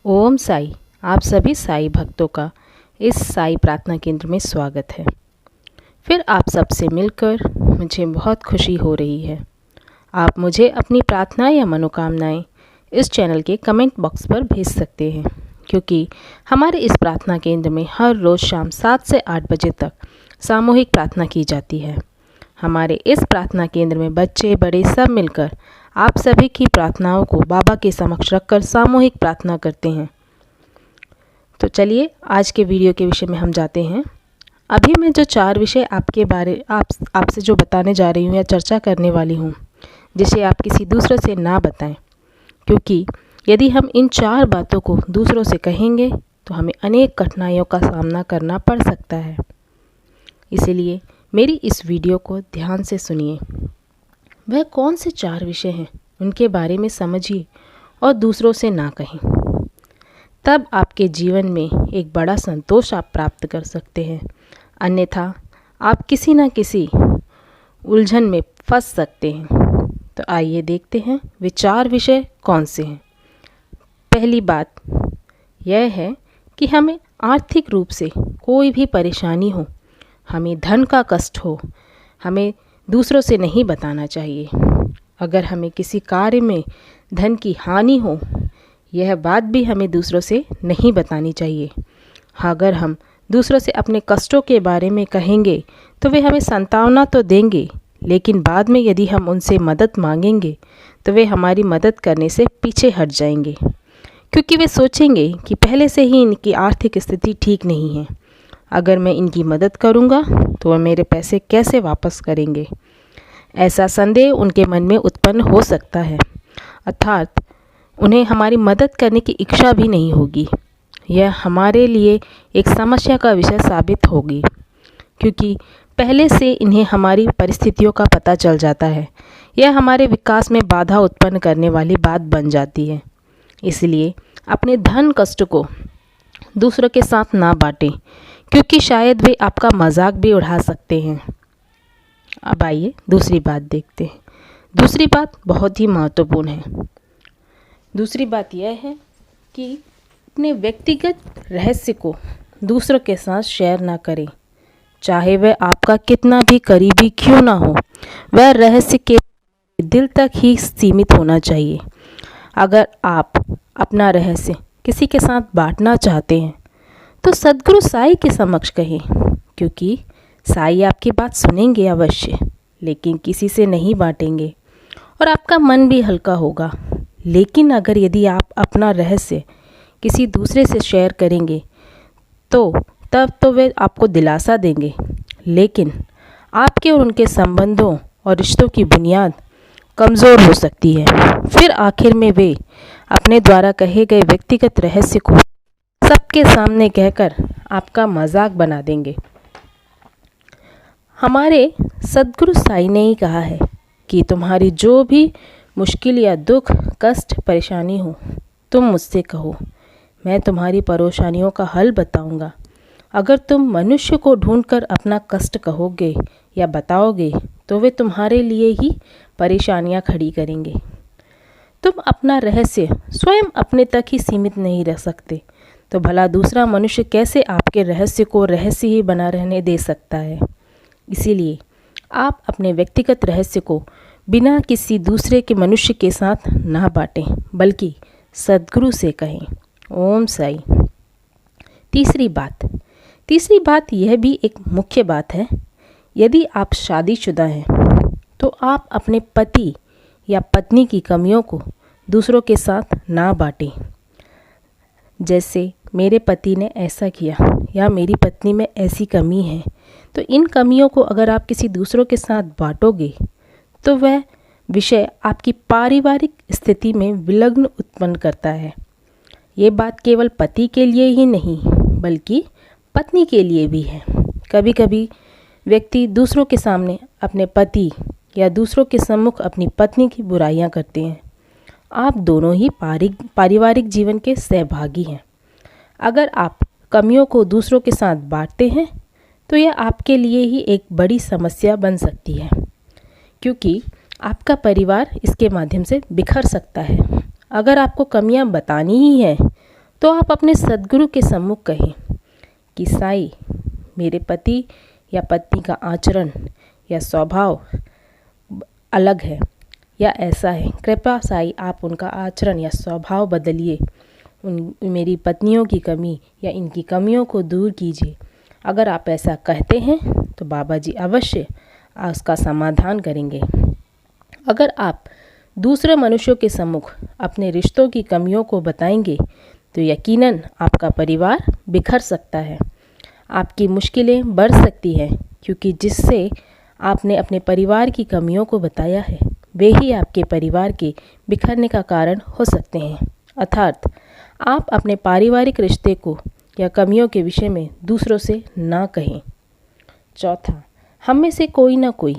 ओम साई। आप सभी साई भक्तों का इस साई प्रार्थना केंद्र में स्वागत है। फिर आप सबसे मिलकर मुझे बहुत खुशी हो रही है। आप मुझे अपनी प्रार्थना या मनोकामनाएं इस चैनल के कमेंट बॉक्स पर भेज सकते हैं, क्योंकि हमारे इस प्रार्थना केंद्र में हर रोज़ शाम 7 से 8 बजे तक सामूहिक प्रार्थना की जाती है। हमारे इस प्रार्थना केंद्र में बच्चे बड़े सब मिलकर आप सभी की प्रार्थनाओं को बाबा के समक्ष रखकर सामूहिक प्रार्थना करते हैं। तो चलिए आज के वीडियो के विषय में हम जाते हैं। अभी मैं जो 4 विषय आपसे जो बताने जा रही हूँ या चर्चा करने वाली हूँ, जिसे आप किसी दूसरे से ना बताएं, क्योंकि यदि हम इन 4 बातों को दूसरों से कहेंगे तो हमें अनेक कठिनाइयों का सामना करना पड़ सकता है। इसीलिए मेरी इस वीडियो को ध्यान से सुनिए। वह कौन से 4 विषय हैं, उनके बारे में समझिए और दूसरों से ना कहें। तब आपके जीवन में एक बड़ा संतोष आप प्राप्त कर सकते हैं, अन्यथा आप किसी न किसी उलझन में फंस सकते हैं। तो आइए देखते हैं वे 4 विषय कौन से हैं। पहली बात यह है कि हमें आर्थिक रूप से कोई भी परेशानी हो, हमें धन का कष्ट हो, हमें दूसरों से नहीं बताना चाहिए। अगर हमें किसी कार्य में धन की हानि हो, यह बात भी हमें दूसरों से नहीं बतानी चाहिए। अगर हम दूसरों से अपने कष्टों के बारे में कहेंगे तो वे हमें सांत्वना तो देंगे, लेकिन बाद में यदि हम उनसे मदद मांगेंगे तो वे हमारी मदद करने से पीछे हट जाएंगे, क्योंकि वे सोचेंगे कि पहले से ही इनकी आर्थिक स्थिति ठीक नहीं है। अगर मैं इनकी मदद करूंगा तो वह मेरे पैसे कैसे वापस करेंगे, ऐसा संदेह उनके मन में उत्पन्न हो सकता है। अर्थात उन्हें हमारी मदद करने की इच्छा भी नहीं होगी। यह हमारे लिए एक समस्या का विषय साबित होगी, क्योंकि पहले से इन्हें हमारी परिस्थितियों का पता चल जाता है। यह हमारे विकास में बाधा उत्पन्न करने वाली बात बन जाती है। इसलिए अपने धन कष्ट को दूसरों के साथ ना बांटें, क्योंकि शायद वे आपका मजाक भी उड़ा सकते हैं। अब आइए दूसरी बात देखते हैं। दूसरी बात बहुत ही महत्वपूर्ण है। दूसरी बात यह है कि अपने व्यक्तिगत रहस्य को दूसरों के साथ शेयर ना करें, चाहे वह आपका कितना भी करीबी क्यों ना हो। वह रहस्य के दिल तक ही सीमित होना चाहिए। अगर आप अपना रहस्य किसी के साथ बांटना चाहते हैं तो सद्गुरु साई के समक्ष कहें, क्योंकि साई आपकी बात सुनेंगे अवश्य, लेकिन किसी से नहीं बांटेंगे और आपका मन भी हल्का होगा। लेकिन अगर यदि आप अपना रहस्य किसी दूसरे से शेयर करेंगे तो तब तो वे आपको दिलासा देंगे, लेकिन आपके और उनके संबंधों और रिश्तों की बुनियाद कमज़ोर हो सकती है। फिर आखिर में वे अपने द्वारा कहे गए व्यक्तिगत रहस्य को सबके सामने कहकर आपका मजाक बना देंगे। हमारे सद्गुरु साई ने ही कहा है कि तुम्हारी जो भी मुश्किल या दुख कष्ट परेशानी हो, तुम मुझसे कहो, मैं तुम्हारी परेशानियों का हल बताऊंगा। अगर तुम मनुष्य को ढूंढकर अपना कष्ट कहोगे या बताओगे तो वे तुम्हारे लिए ही परेशानियां खड़ी करेंगे। तुम अपना रहस्य स्वयं अपने तक ही सीमित नहीं रख सकते, तो भला दूसरा मनुष्य कैसे आपके रहस्य को रहस्य ही बना रहने दे सकता है। इसीलिए आप अपने व्यक्तिगत रहस्य को बिना किसी दूसरे के मनुष्य के साथ ना बांटें, बल्कि सद्गुरु से कहें। ओम साई। तीसरी बात यह भी एक मुख्य बात है। यदि आप शादीशुदा हैं तो आप अपने पति या पत्नी की कमियों को दूसरों के साथ ना बांटें। जैसे मेरे पति ने ऐसा किया या मेरी पत्नी में ऐसी कमी है, तो इन कमियों को अगर आप किसी दूसरों के साथ बांटोगे तो वह विषय आपकी पारिवारिक स्थिति में विलग्न उत्पन्न करता है। ये बात केवल पति के लिए ही नहीं, बल्कि पत्नी के लिए भी है। कभी कभी व्यक्ति दूसरों के सामने अपने पति या दूसरों के सम्मुख अपनी पत्नी की बुराइयां करते हैं। आप दोनों ही पारिवारिक जीवन के सहभागी हैं। अगर आप कमियों को दूसरों के साथ बांटते हैं तो यह आपके लिए ही एक बड़ी समस्या बन सकती है, क्योंकि आपका परिवार इसके माध्यम से बिखर सकता है। अगर आपको कमियां बतानी ही है तो आप अपने सद्गुरु के सम्मुख कहें कि साईं, मेरे पति या पत्नी का आचरण या स्वभाव अलग है या ऐसा है, कृपया साईं आप उनका आचरण या स्वभाव बदलिए, मेरी पत्नियों की कमी या इनकी कमियों को दूर कीजिए। अगर आप ऐसा कहते हैं तो बाबा जी अवश्य उसका समाधान करेंगे। अगर आप दूसरे मनुष्यों के सम्मुख अपने रिश्तों की कमियों को बताएंगे तो यकीनन आपका परिवार बिखर सकता है, आपकी मुश्किलें बढ़ सकती हैं, क्योंकि जिससे आपने अपने परिवार की कमियों को बताया है वे ही आपके परिवार के बिखरने का कारण हो सकते हैं। अर्थात आप अपने पारिवारिक रिश्ते को या कमियों के विषय में दूसरों से ना कहें। चौथा, हम में से कोई ना कोई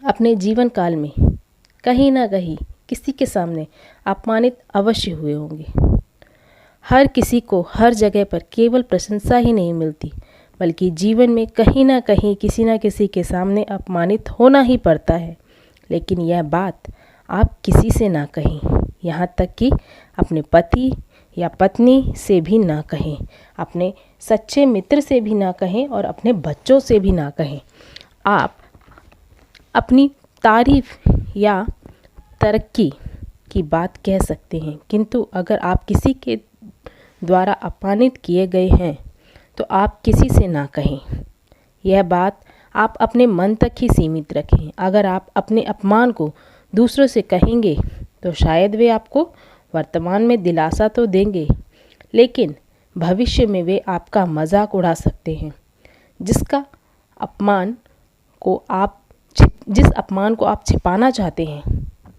अपने जीवन काल में कहीं ना कहीं किसी के सामने अपमानित अवश्य हुए होंगे। हर किसी को हर जगह पर केवल प्रशंसा ही नहीं मिलती, बल्कि जीवन में कहीं ना कहीं किसी न किसी के सामने अपमानित होना ही पड़ता है। लेकिन यह बात आप किसी से ना कहें, यहाँ तक कि अपने पति या पत्नी से भी ना कहें, अपने सच्चे मित्र से भी ना कहें और अपने बच्चों से भी ना कहें। आप अपनी तारीफ या तरक्की की बात कह सकते हैं, किंतु अगर आप किसी के द्वारा अपमानित किए गए हैं तो आप किसी से ना कहें। यह बात आप अपने मन तक ही सीमित रखें। अगर आप अपने अपमान को दूसरों से कहेंगे तो शायद वे आपको वर्तमान में दिलासा तो देंगे, लेकिन भविष्य में वे आपका मजाक उड़ा सकते हैं। जिस अपमान को आप छिपाना चाहते हैं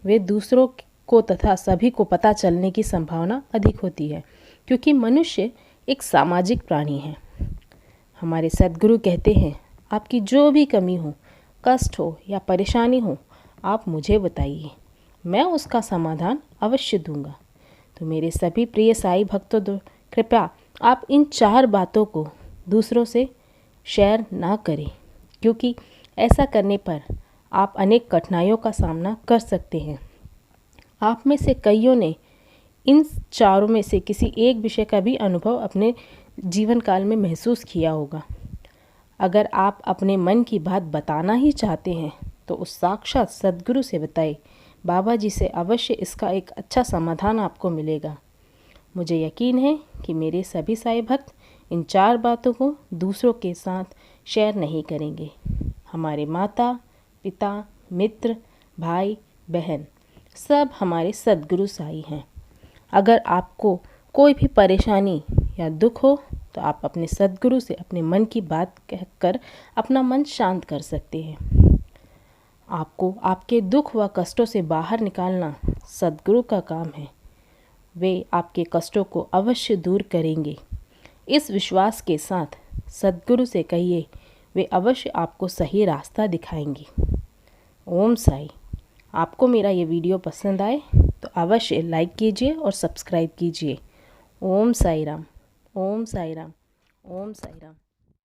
वे दूसरों को तथा सभी को पता चलने की संभावना अधिक होती है, क्योंकि मनुष्य एक सामाजिक प्राणी है। हमारे सद्गुरु कहते हैं, आपकी जो भी कमी हो, कष्ट हो या परेशानी हो, आप मुझे बताइए, मैं उसका समाधान अवश्य दूंगा। तो मेरे सभी प्रिय साईं भक्तों, कृपया आप इन 4 बातों को दूसरों से शेयर ना करें, क्योंकि ऐसा करने पर आप अनेक कठिनाइयों का सामना कर सकते हैं। आप में से कईयों ने इन 4 में से किसी एक विषय का भी अनुभव अपने जीवन काल में महसूस किया होगा। अगर आप अपने मन की बात बताना ही चाहते हैं तो उस साक्षात सद्गुरु से बताएं। बाबा जी से अवश्य इसका एक अच्छा समाधान आपको मिलेगा। मुझे यकीन है कि मेरे सभी साईं भक्त इन 4 बातों को दूसरों के साथ शेयर नहीं करेंगे। हमारे माता पिता, मित्र, भाई, बहन सब हमारे सद्गुरु साईं हैं। अगर आपको कोई भी परेशानी या दुख हो तो आप अपने सद्गुरु से अपने मन की बात कहकर अपना मन शांत कर सकते हैं। आपको आपके दुख व कष्टों से बाहर निकालना सद्गुरु का काम है। वे आपके कष्टों को अवश्य दूर करेंगे। इस विश्वास के साथ सद्गुरु से कहिए, वे अवश्य आपको सही रास्ता दिखाएंगे। ओम साई। आपको मेरा ये वीडियो पसंद आए तो अवश्य लाइक कीजिए और सब्सक्राइब कीजिए। ओम साई राम, ओम साई राम, ओम साई राम।